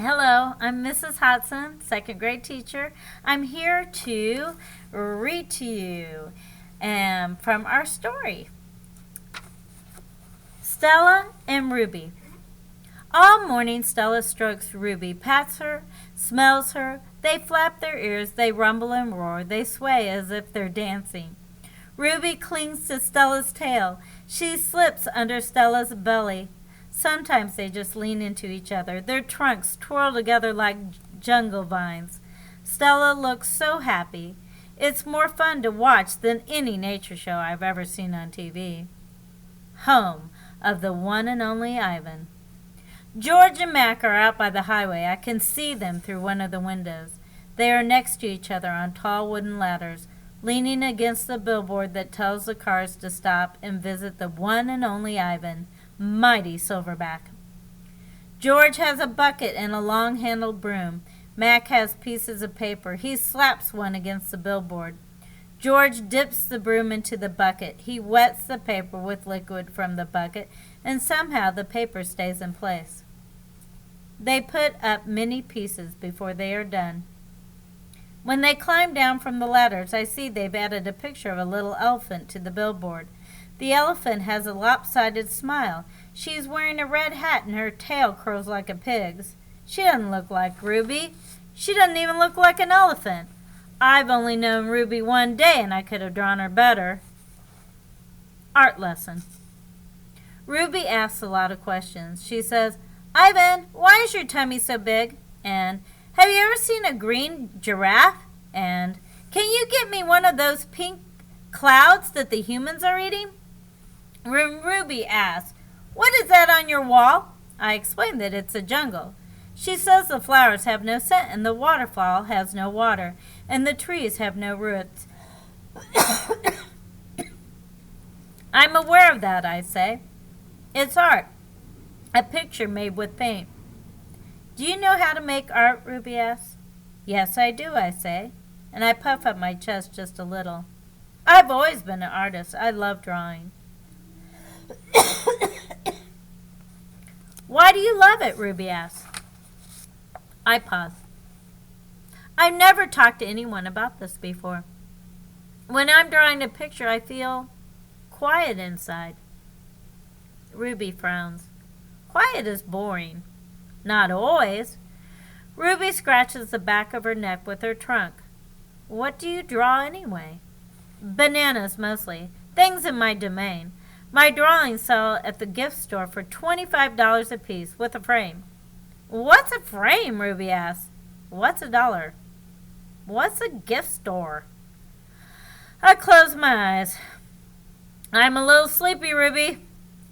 Hello, I'm Mrs. Hodson, second grade teacher. I'm here to read to you from our story, Stella and Ruby. All morning Stella strokes Ruby, pats her, smells her. They flap their ears, they rumble and roar, they sway as if they're dancing. Ruby clings to Stella's tail. She slips under Stella's belly. Sometimes they just lean into each other. Their trunks twirl together like jungle vines. Stella looks so happy. It's more fun to watch than any nature show I've ever seen on TV. Home of the one and only Ivan. George and Mac are out by the highway. I can see them through one of the windows. They are next to each other on tall wooden ladders, leaning against the billboard that tells the cars to stop and visit the one and only Ivan, mighty Silverback. George has a bucket and a long-handled broom. Mac has pieces of paper. He slaps one against the billboard. George dips the broom into the bucket. He wets the paper with liquid from the bucket, and somehow the paper stays in place. They put up many pieces before they are done. When they climb down from the ladders, I see they've added a picture of a little elephant to the billboard. The elephant has a lopsided smile. She's wearing a red hat and her tail curls like a pig's. She doesn't look like Ruby. She doesn't even look like an elephant. I've only known Ruby one day and I could have drawn her better. Art lesson. Ruby asks a lot of questions. She says, "Ivan, why is your tummy so big?" And, "Have you ever seen a green giraffe?" And, "Can you get me one of those pink clouds that the humans are eating?" When Ruby asks, "What is that on your wall?" I explain that it's a jungle. She says the flowers have no scent and the waterfall has no water and the trees have no roots. I'm aware of that, I say. It's art, a picture made with paint. Do you know how to make art, Ruby asks. Yes, I do, I say, and I puff up my chest just a little. I've always been an artist. I love drawing. Why do you love it, Ruby asks. I pause. I've never talked to anyone about this before. When I'm drawing a picture, I feel quiet inside. Ruby frowns. Quiet is boring. Not always. Ruby scratches the back of her neck with her trunk. What do you draw anyway? Bananas mostly. Things in my domain. My drawings sell at the gift store for $25 a piece with a frame. What's a frame? Ruby asks. What's $1? What's a gift store? I close my eyes. I'm a little sleepy, Ruby.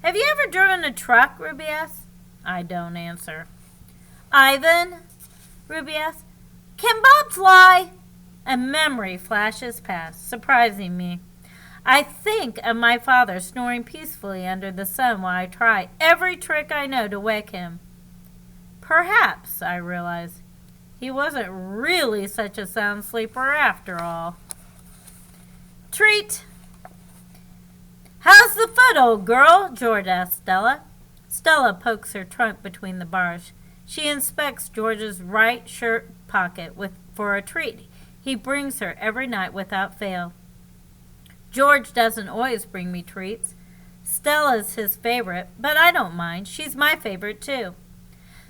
Have you ever driven a truck? Ruby asks. I don't answer. Ivan, Ruby asks, can Bob fly? A memory flashes past, surprising me. I think of my father snoring peacefully under the sun while I try every trick I know to wake him. Perhaps, I realize, he wasn't really such a sound sleeper after all. Treat. How's the foot, old girl? George asks Stella. Stella pokes her trunk between the bars. She inspects George's right shirt pocket for a treat he brings her every night without fail. George doesn't always bring me treats. Stella's his favorite, but I don't mind. She's my favorite too.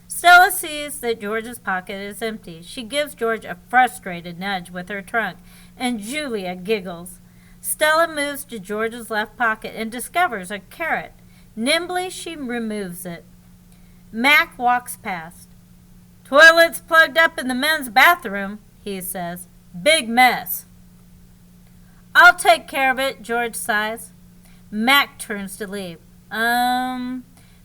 Stella sees that George's pocket is empty. She gives George a frustrated nudge with her trunk, and Julia giggles. Stella moves to George's left pocket and discovers a carrot. Nimbly, she removes it. Mac walks past. Toilet's plugged up in the men's bathroom, he says. Big mess. I'll take care of it, George sighs. Mac turns to leave.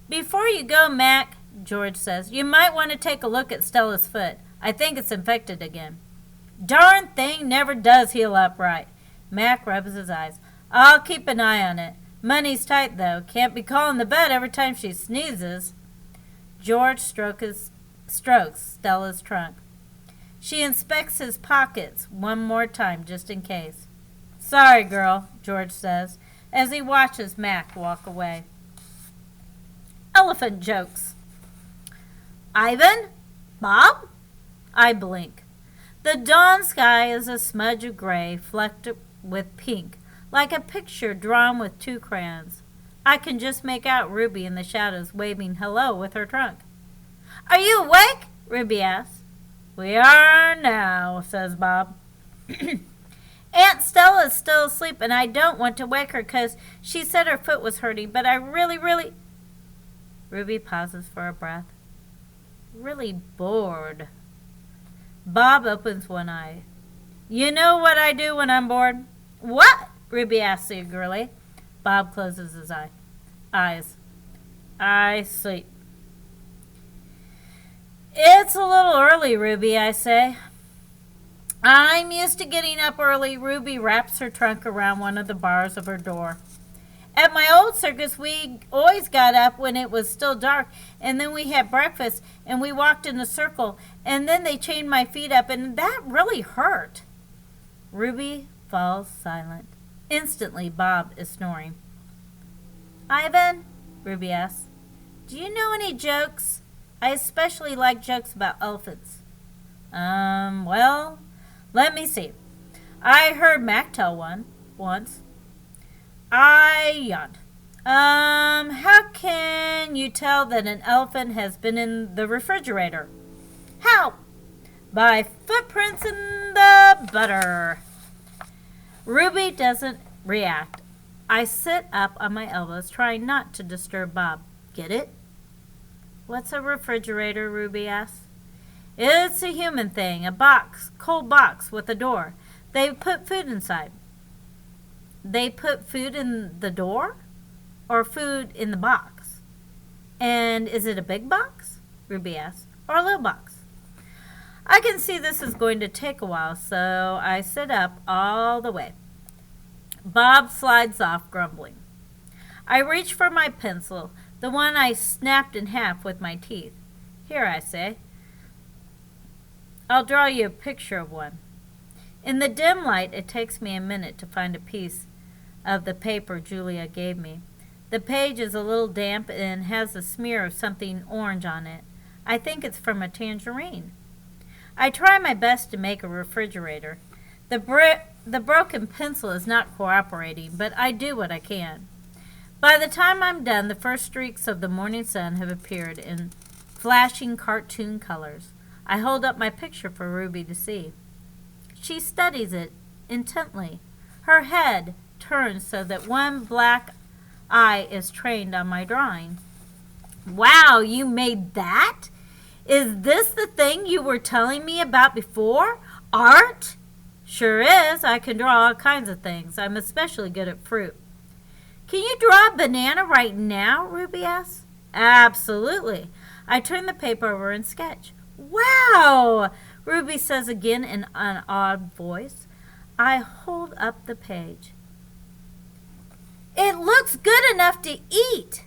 Before you go, Mac, George says, you might want to take a look at Stella's foot. I think it's infected again. Darn thing never does heal up right. Mac rubs his eyes. I'll keep an eye on it. Money's tight, though. Can't be calling the bed every time she sneezes. George strokes Stella's trunk. She inspects his pockets one more time just in case. Sorry, girl, George says, as he watches Mac walk away. Elephant jokes. Ivan, Bob? I blink. The dawn sky is a smudge of gray flecked with pink, like a picture drawn with 2 crayons. I can just make out Ruby in the shadows waving hello with her trunk. Are you awake? Ruby asks. We are now, says Bob. Aunt Stella is still asleep, and I don't want to wake her because she said her foot was hurting, but I really... Ruby pauses for a breath. Really bored. Bob opens one eye. You know what I do when I'm bored? What? Ruby asks eagerly. Bob closes his eyes. I sleep. It's a little early, Ruby, I say. I'm used to getting up early. Ruby wraps her trunk around one of the bars of her door. At my old circus, we always got up when it was still dark, and then we had breakfast, and we walked in a circle, and then they chained my feet up, and that really hurt. Ruby falls silent. Instantly, Bob is snoring. Ivan, Ruby asks, do you know any jokes? I especially like jokes about elephants. Well, let me see. I heard Mac tell one once. I yawned. How can you tell that an elephant has been in the refrigerator? How? By footprints in the butter. Ruby doesn't react. I sit up on my elbows, trying not to disturb Bob. Get it? What's a refrigerator? Ruby asks. It's a human thing, a box, cold box with a door. They put food inside. They put food in the door? Or food in the box? And is it a big box? Ruby asks. Or a little box? I can see this is going to take a while, so I sit up all the way. Bob slides off, grumbling. I reach for my pencil, the one I snapped in half with my teeth. Here, I say. I'll draw you a picture of one. In the dim light, it takes me a minute to find a piece of the paper Julia gave me. The page is a little damp and has a smear of something orange on it. I think it's from a tangerine. I try my best to make a refrigerator. The broken pencil is not cooperating, but I do what I can. By the time I'm done, the first streaks of the morning sun have appeared in flashing cartoon colors. I hold up my picture for Ruby to see. She studies it intently. Her head turns so that one black eye is trained on my drawing. Wow, you made that? Is this the thing you were telling me about before? Art? Sure is. I can draw all kinds of things. I'm especially good at fruit. Can you draw a banana right now? Ruby asks. Absolutely. I turn the paper over and sketch. Wow! Ruby says again in an odd voice. I hold up the page. It looks good enough to eat.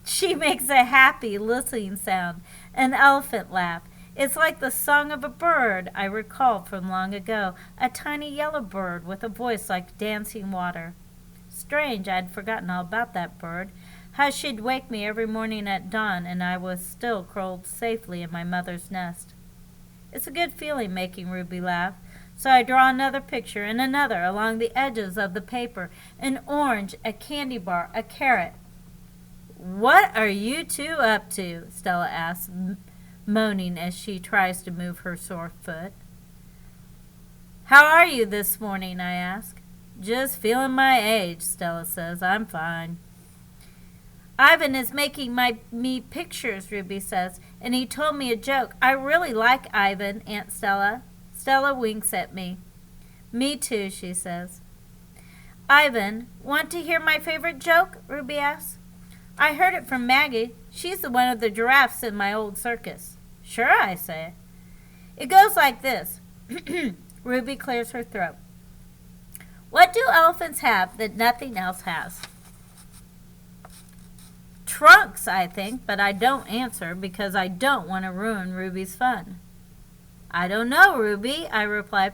She makes a happy listening sound, an elephant laugh. It's like the song of a bird I recalled from long ago, a tiny yellow bird with a voice like dancing water. Strange, I'd forgotten all about that bird, how she'd wake me every morning at dawn and I was still curled safely in my mother's nest. It's a good feeling making Ruby laugh, so I draw another picture and another along the edges of the paper, an orange, a candy bar, a carrot. What are you two up to? Stella asks, moaning as she tries to move her sore foot. How are you this morning? I ask. Just feeling my age, Stella says. I'm fine. Ivan is making me pictures, Ruby says, and he told me a joke. I really like Ivan, Aunt Stella. Stella winks at me. Me too, she says. Ivan, want to hear my favorite joke? Ruby asks. I heard it from Maggie. She's the one of the giraffes in my old circus. Sure, I say. It goes like this. Ruby clears her throat. What do elephants have that nothing else has? Trunks, I think, but I don't answer because I don't want to ruin Ruby's fun. I don't know, Ruby, I reply.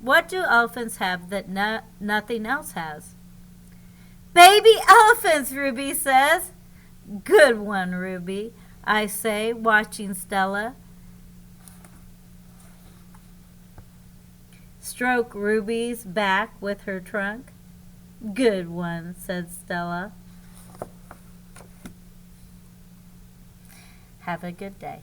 What do elephants have that nothing else has? Baby elephants, Ruby says. Good one, Ruby, I say, watching Stella. stroke Ruby's back with her trunk. Good one, said Stella. Have a good day.